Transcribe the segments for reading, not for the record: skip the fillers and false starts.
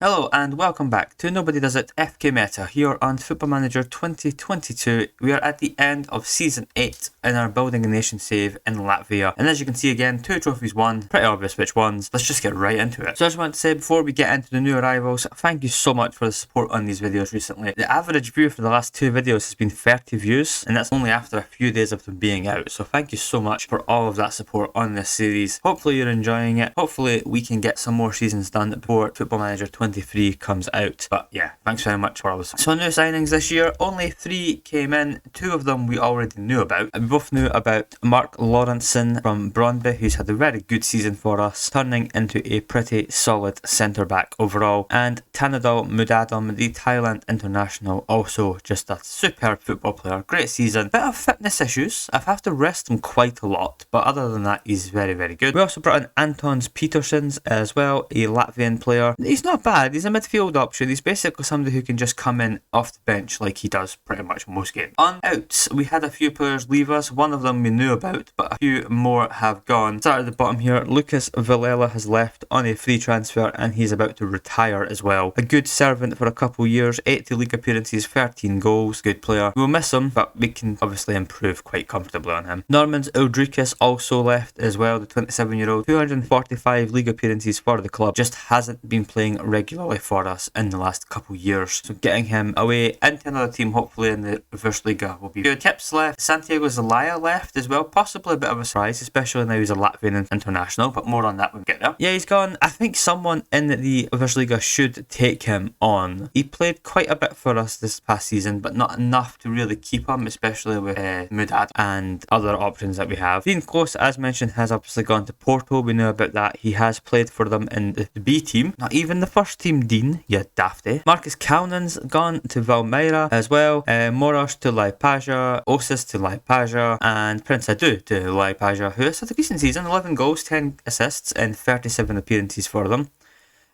Hello and welcome back to Nobody Does It FK Metta here on Football Manager 2022. We are at the end of Season 8 in our Building a Nation save in Latvia. And as you can see again, 2 trophies won. Pretty obvious which ones. Let's just get right into it. So I just want to say before we get into the new arrivals, thank you so much for the support on these videos recently. The average view for the last 2 videos has been 30 views, and that's only after a few days of them being out. So thank you so much for all of that support on this series. Hopefully you're enjoying it. Hopefully we can get some more seasons done before Football Manager 23 comes out. But yeah, thanks very much for all this. So new signings this year, only 3 came in. 2 of them we already knew about. We both knew about Mark Lawrenson from Brøndby, who's had a very good season for us, turning into a pretty solid centre back overall. And Tanadol Mudadom, the Thailand international, also just a superb football player. Great season. Bit of fitness issues. I've had to rest him quite a lot, but other than that, he's very, very good. We also brought in Antons Petersons as well, a Latvian player. He's not bad. He's a midfield option. He's basically somebody who can just come in off the bench like he does pretty much most games. On outs, we had a few players leave us. One of them we knew about, but a few more have gone. Start at the bottom here. Lucas Villela has left on a free transfer and he's about to retire as well. A good servant for a couple of years, 80 league appearances, 13 goals. Good player. We'll miss him, but we can obviously improve quite comfortably on him. Normans Uldrikis also left as well, the 27-year-old. 245 league appearances for the club. Just hasn't been playing regularly for us in the last couple of years. So getting him away into another team, hopefully in the Reverse Liga, will be good. Tips left. Santiago Zelaya left as well. Possibly a bit of a surprise, especially now he's a Latvian international, but more on that when we get there. Yeah, he's gone. I think someone in the Reverse Liga should take him on. He played quite a bit for us this past season, but not enough to really keep him, especially with Mudad and other options that we have. Dean Close, as mentioned, has obviously gone to Porto. We know about that. He has played for them in the B team. Not even the first team, Dean, you dafty. Marcus Kaunen's gone to Valmeira as well. Moros to Liepāja, Osis to Liepāja, and Prince Adu to Liepāja, who has had a decent season, 11 goals, 10 assists, and 37 appearances for them.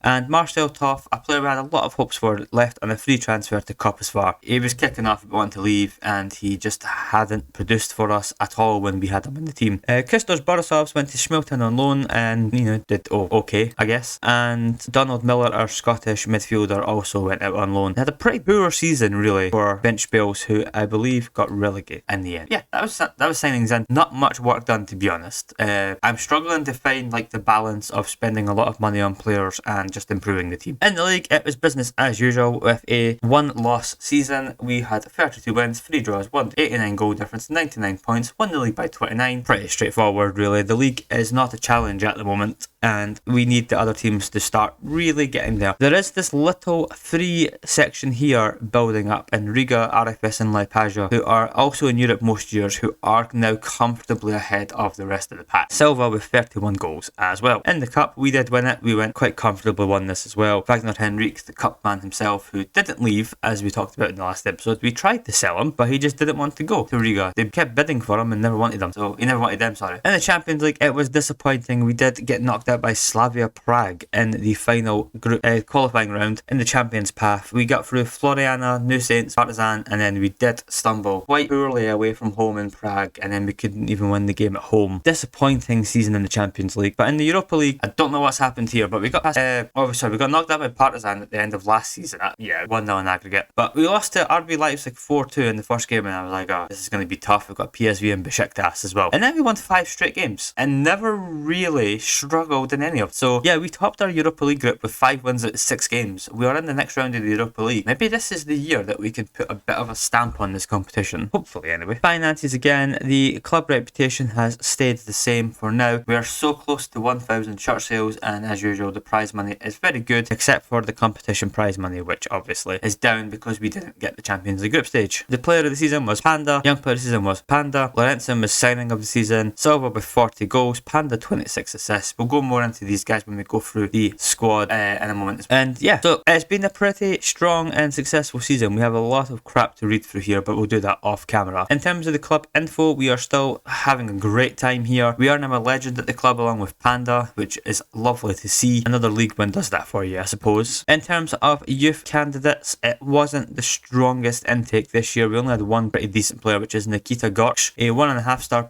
And Marcel Toff, a player we had a lot of hopes for, left on a free transfer to Kopisvar. He was kicking off wanting to leave and he just hadn't produced for us at all when we had him in the team. Christos Borisovs went to Schmilton on loan and, did okay, I guess. And Donald Miller, our Scottish midfielder, also went out on loan. He had a pretty poor season, really, for bench bills, who I believe got relegated in the end. Yeah, that was signings in. Not much work done, to be honest. I'm struggling to find the balance of spending a lot of money on players and just improving the team. In the league, it was business as usual with a 1-loss season. We had 32 wins, 3 draws, 89 goal difference, 99 points, won the league by 29. Pretty straightforward, really. The league is not a challenge at the moment, and we need the other teams to start really getting there. There is this little 3 section here building up in Riga, RFS and Liepāja, who are also in Europe most years, who are now comfortably ahead of the rest of the pack. Silva with 31 goals as well. In the cup, we did win it. We went quite comfortably, won this as well. Wagner Henrique, the cup man himself, who didn't leave, as we talked about in the last episode. We tried to sell him, but he just didn't want to go to Riga. They kept bidding for him and never wanted him. So he never wanted them, sorry. In the Champions League, it was disappointing. We did get knocked out by Slavia Prague in the final group qualifying round in the Champions path. We got through Floriana, New Saints, Partizan, and then we did stumble quite poorly away from home in Prague, and then we couldn't even win the game at home. Disappointing season in the Champions League. But in the Europa League, I don't know what's happened here, but we got past, we got knocked out by Partizan at the end of last season. 1-0 in aggregate. But we lost to RB Leipzig 4-2 in the first game, and I was like, oh, this is going to be tough. We've got PSV and Besiktas as well. And then we won 5 straight games and never really struggled in any of them. So yeah, we topped our Europa League group with 5 wins out of 6 games. We are in the next round of the Europa League. Maybe this is the year that we can put a bit of a stamp on this competition. Hopefully, anyway. Finances again. The club reputation has stayed the same for now. We are so close to 1,000 shirt sales, and as usual, the prize money is very good, except for the competition prize money, which obviously is down because we didn't get the Champions League group stage. The player of the season was Panda. Young player of the season was Panda. Lorenzen was signing of the season. Silva with 40 goals. Panda 26 assists. We'll go more into these guys when we go through the squad in a moment. And yeah, so it's been a pretty strong and successful season. We have a lot of crap to read through here, but we'll do that off camera. In terms of the club info, we are still having a great time here. We are now a legend at the club along with Panda, which is lovely to see. Another league one does that for you, I suppose. In terms of youth candidates, it wasn't the strongest intake this year. We only had one pretty decent player, which is Nikita Gorch, a 1.5 star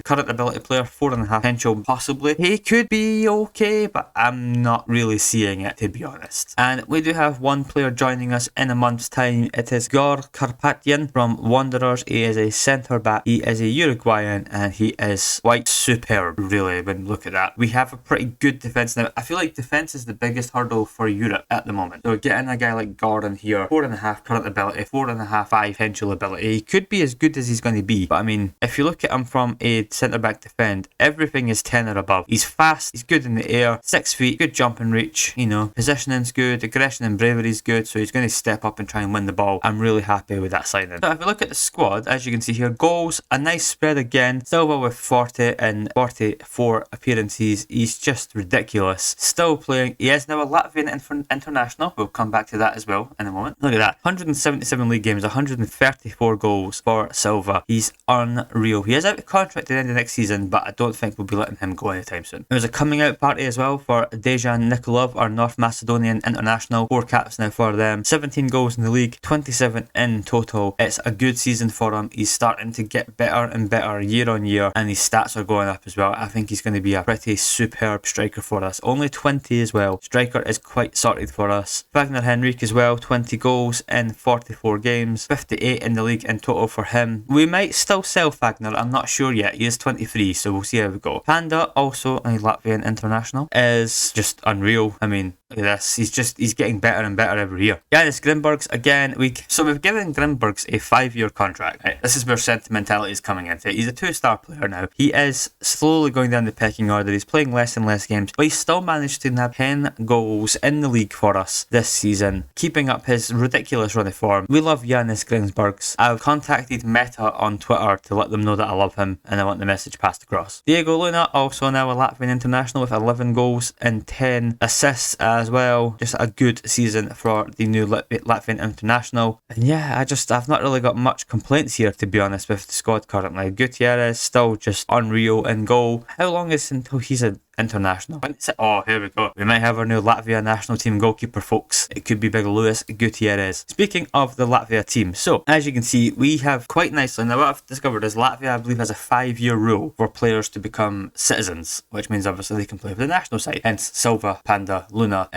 current ability player, 4.5 potential possibly. He could be okay, but I'm not really seeing it, to be honest. And we do have one player joining us in a month's time. It is Gor Karpatyan from Wanderers. He is a centre back. He is a Uruguayan, and he is quite superb, really, when you look at that. We have a pretty good defence now. I feel like defence is the biggest hurdle for Europe at the moment. So getting a guy like Gordon here, 4.5 current ability, 4.5 potential ability. He could be as good as he's going to be, but I mean, if you look at him from a centre back defend, everything is 10 or above. He's fast, he's good in the air, 6 feet, good jump and reach, you know, positioning's good, aggression and bravery's good, so he's going to step up and try and win the ball. I'm really happy with that signing. So if we look at the squad, as you can see here, goals, a nice spread again. Silva with 40 and 44 appearances. He's just ridiculous. Still playing. He is now a Latvian international. We'll come back to that as well in a moment. Look at that. 177 league games, 134 goals for Silva. He's unreal. He is out of contract at the end of next season, but I don't think we'll be letting him go anytime soon. There was a coming out party as well for Dejan Nikolov, our North Macedonian international. 4 caps now for them. 17 goals in the league, 27 in total. It's a good season for him. He's starting to get better and better year on year, and his stats are going up as well. I think he's going to be a pretty superb striker for us. Only 20 as well. Striker is quite sorted for us. Wagner Henrique as well, 20 goals in 44 games, 58 in the league in total for him. We might still sell Wagner, I'm not sure yet. He is 23, so we'll see how we go. Panda, also a Latvian international, is just unreal. I mean, look at this. He's getting better and better every year. Giannis Grimbergs, again, we've given Grimbergs a 5-year contract. Right? This is where sentimentality is coming into it. He's a 2-star player now. He is slowly going down the pecking order. He's playing less and less games, but he's still managed to have 10 goals in the league for us this season, keeping up his ridiculous run of form. We love Giannis Grimbergs. I've contacted Metta on Twitter to let them know that I love him and I want the message passed across. Diego Luna, also now a Latvian international with 11 goals and 10 assists as well. Just a good season for the new Latvian international. And yeah, I've not really got much complaints here, to be honest, with the squad currently. Gutierrez still just unreal in goal. How long is it until he's an international? When is it? Oh, here we go. We might have our new Latvia national team goalkeeper, folks. It could be big Luis Gutierrez. Speaking of the Latvia team, so as you can see, we have quite nicely, now what I've discovered is Latvia, I believe, has a 5-year rule for players to become citizens, which means obviously they can play for the national side. Hence Silva, Panda, Luna,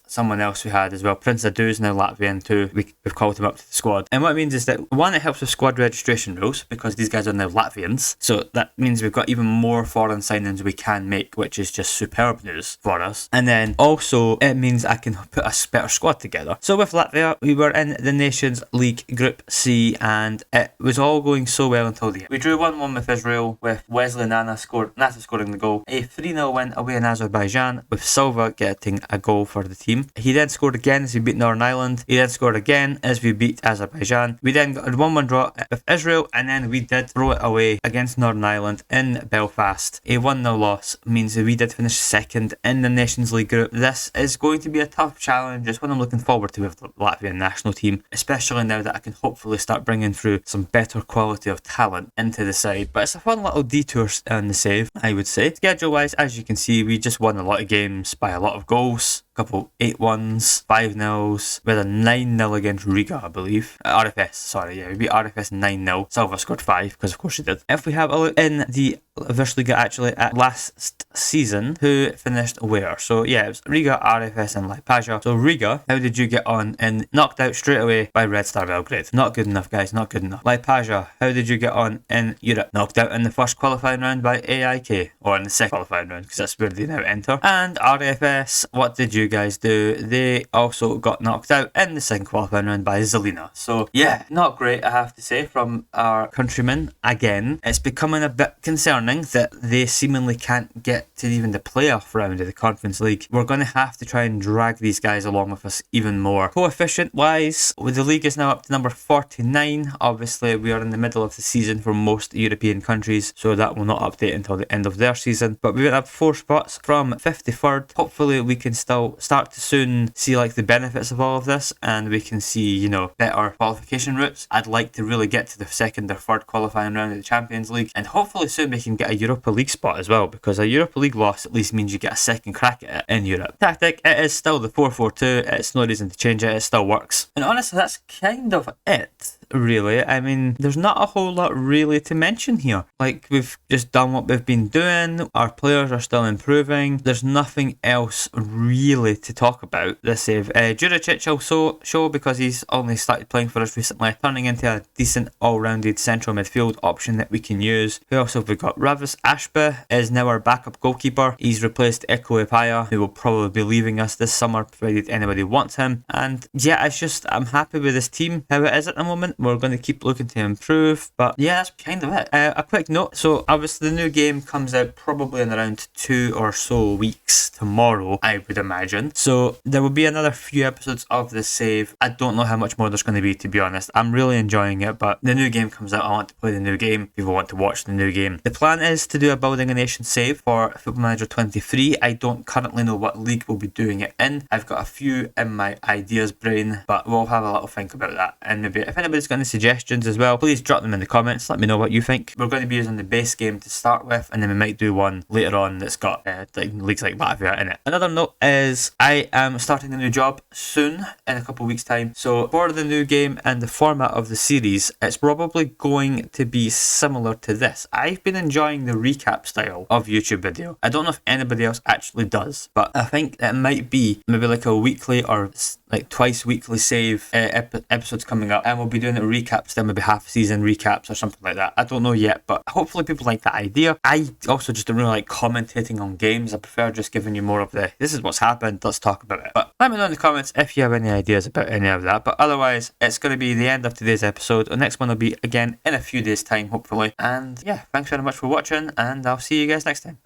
someone else we had as well, Prince Adu is now Latvian too. We've called him up to the squad. And what it means is that, one, it helps with squad registration rules because these guys are now Latvians. So that means we've got even more foreign signings we can make, which is just superb news for us. And then also it means I can put a better squad together. So with Latvia, we were in the Nations League Group C, and it was all going so well until the end. We drew 1-1 with Israel, with Wesley Nata scoring the goal. A 3-0 win away in Azerbaijan, with Silva getting a goal for the team. He then scored again as we beat Northern Ireland. He then scored again as we beat Azerbaijan. We then got a 1-1 draw with Israel, and then we did throw it away against Northern Ireland in Belfast. A 1-0 loss means that we did finish second in the Nations League group. This is going to be a tough challenge. It's what I'm looking forward to with the Latvian national team, especially now that I can hopefully start bringing through some better quality of talent into the side. But it's a fun little detour on the save, I would say. Schedule wise, as you can see, we just won a lot of games by a lot of goals. Couple 8-1s, 5-0s, with a 9-0 against Riga, I believe. RFS, sorry, yeah, we beat RFS 9-0. Silva scored 5, because of course he did. If we have a look in the Virtual Liga actually at last season, who finished where? So yeah, it was Riga, RFS and Liepāja. So Riga, how did you get on? And knocked out straight away by Red Star Belgrade. Not good enough, guys, not good enough. Liepāja, how did you get on in Europe? Knocked out in the first qualifying round by AIK, or in the second qualifying round, because that's where they now enter. And RFS, what did you guys do? They also got knocked out in the second qualifying round by Zelina. So yeah, not great, I have to say, from our countrymen. Again, it's becoming a bit concerning that they seemingly can't get to even the playoff round of the Conference League. We're going to have to try and drag these guys along with us even more. Coefficient wise, the league is now up to number 49. Obviously, we are in the middle of the season for most European countries, so that will not update until the end of their season. But we went up 4 spots from 53rd. Hopefully, we can still start to soon see like the benefits of all of this, and we can see, you know, better qualification routes. I'd like to really get to the second or third qualifying round of the Champions League, and hopefully soon we can even get a Europa League spot as well, because a Europa League loss at least means you get a second crack at it in Europe. Tactic, it is still the 4-4-2, it's no reason to change it still works. And honestly, that's kind of it, really. I mean, there's not a whole lot really to mention here. Like, we've just done what we've been doing, our players are still improving, there's nothing else really to talk about this save. Juricic also show, because he's only started playing for us recently, turning into a decent all-rounded central midfield option that we can use. Who else have we got? Ravis Ashby is now our backup goalkeeper. He's replaced Eko Epaya, who will probably be leaving us this summer, provided anybody wants him. And yeah, it's just, I'm happy with this team, how it is at the moment. We're going to keep looking to improve, but yeah, that's kind of it. A quick note, so obviously the new game comes out probably in around 2 or so weeks tomorrow, I would imagine. So there will be another few episodes of this save. I don't know how much more there's going to be, to be honest. I'm really enjoying it, but the new game comes out. I want to play the new game. People want to watch the new game. The plan is to do a Building a Nation save for Football Manager 23. I don't currently know what league we'll be doing it in. I've got a few in my ideas brain, but we'll have a little think about that. And maybe if anybody's got any suggestions as well, please drop them in the comments. Let me know what you think. We're going to be using the base game to start with, and then we might do one later on that's got like leagues like Latvia in it. Another note is I am starting a new job soon, in a couple of weeks time. So for the new game and the format of the series, it's probably going to be similar to this. I've been enjoying the recap style of YouTube video. I don't know if anybody else actually does, but I think it might be maybe like a weekly or like twice weekly save episodes coming up, and we'll be doing it recaps, then maybe half season recaps or something like that. I don't know yet, but hopefully people like that idea. I also just don't really like commentating on games. I prefer just giving you more of the, this is what's happened, let's talk about it. But let me know in the comments if you have any ideas about any of that. But otherwise, it's going to be the end of today's episode. The next one will be again in a few days time, hopefully. And yeah, thanks very much for watching, and I'll see you guys next time.